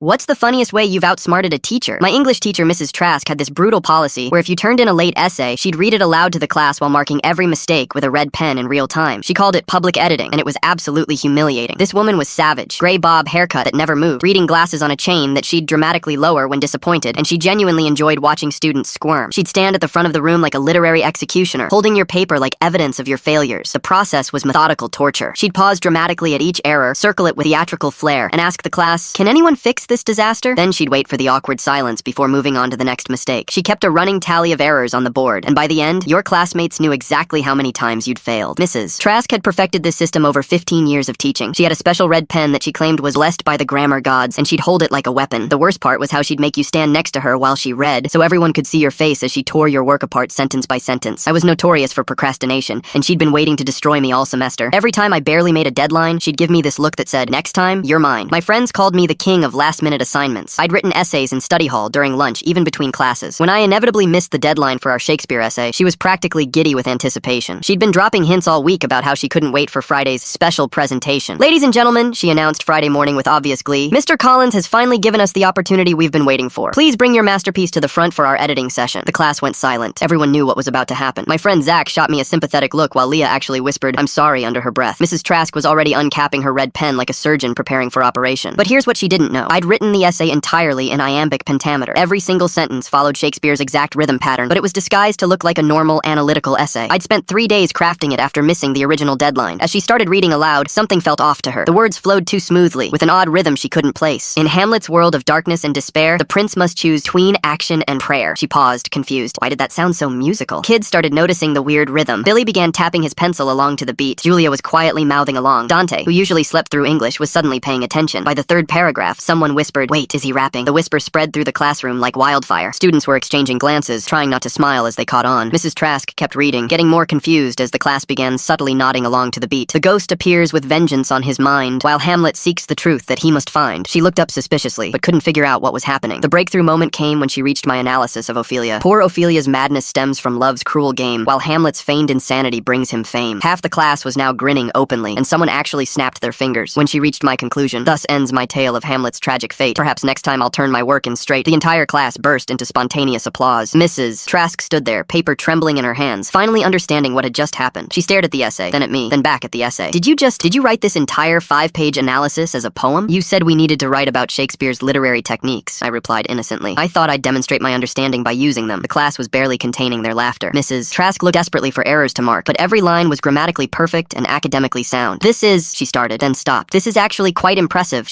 What's the funniest way you've outsmarted a teacher? My English teacher, Mrs. Trask, had this brutal policy where if you turned in a late essay, she'd read it aloud to the class while marking every mistake with a red pen in real time. She called it public editing, and it was absolutely humiliating. This woman was savage. Gray bob haircut that never moved, reading glasses on a chain that she'd dramatically lower when disappointed, and she genuinely enjoyed watching students squirm. She'd stand at the front of the room like a literary executioner, holding your paper like evidence of your failures. The process was methodical torture. She'd pause dramatically at each error, circle it with theatrical flair, and ask the class, "Can anyone fix this disaster?" Then she'd wait for the awkward silence before moving on to the next mistake. She kept a running tally of errors on the board, and by the end, your classmates knew exactly how many times you'd failed. Mrs. Trask had perfected this system over 15 years of teaching. She had a special red pen that she claimed was blessed by the grammar gods, and she'd hold it like a weapon. The worst part was how she'd make you stand next to her while she read, so everyone could see your face as she tore your work apart sentence by sentence. I was notorious for procrastination, and she'd been waiting to destroy me all semester. Every time I barely made a deadline, she'd give me this look that said, "Next time, you're mine." My friends called me the king of last-minute assignments. I'd written essays in study hall during lunch, even between classes. When I inevitably missed the deadline for our Shakespeare essay, she was practically giddy with anticipation. She'd been dropping hints all week about how she couldn't wait for Friday's special presentation. "Ladies and gentlemen," she announced Friday morning with obvious glee, "Mr. Collins has finally given us the opportunity we've been waiting for. Please bring your masterpiece to the front for our editing session." The class went silent. Everyone knew what was about to happen. My friend Zach shot me a sympathetic look while Leah actually whispered, "I'm sorry," under her breath. Mrs. Trask was already uncapping her red pen like a surgeon preparing for operation. But here's what she didn't know. I'd written the essay entirely in iambic pentameter. Every single sentence followed Shakespeare's exact rhythm pattern, but it was disguised to look like a normal, analytical essay. I'd spent 3 days crafting it after missing the original deadline. As she started reading aloud, something felt off to her. The words flowed too smoothly, with an odd rhythm she couldn't place. In Hamlet's world of darkness and despair, the prince must choose between action and prayer. She paused, confused. Why did that sound so musical? Kids started noticing the weird rhythm. Billy began tapping his pencil along to the beat. Julia was quietly mouthing along. Dante, who usually slept through English, was suddenly paying attention. By the third paragraph, someone whispered, "Wait, is he rapping?" The whisper spread through the classroom like wildfire. Students were exchanging glances, trying not to smile as they caught on. Mrs. Trask kept reading, getting more confused as the class began subtly nodding along to the beat. "The ghost appears with vengeance on his mind, while Hamlet seeks the truth that he must find." She looked up suspiciously, but couldn't figure out what was happening. The breakthrough moment came when she reached my analysis of Ophelia. Poor Ophelia's madness stems from love's cruel game, while Hamlet's feigned insanity brings him fame. Half the class was now grinning openly, and someone actually snapped their fingers. When she reached my conclusion, "Thus ends my tale of Hamlet's tragic fate. Perhaps next time I'll turn my work in straight," the entire class burst into spontaneous applause. Mrs. Trask stood there, paper trembling in her hands, finally understanding what had just happened. She stared at the essay, then at me, then back at the essay. Did you write this entire 5-page analysis as a poem?" "You said we needed to write about Shakespeare's literary techniques," I replied innocently. "I thought I'd demonstrate my understanding by using them." The class was barely containing their laughter. Mrs. Trask looked desperately for errors to mark, but every line was grammatically perfect and academically sound. "This is," she started, then stopped. "This is actually quite impressive."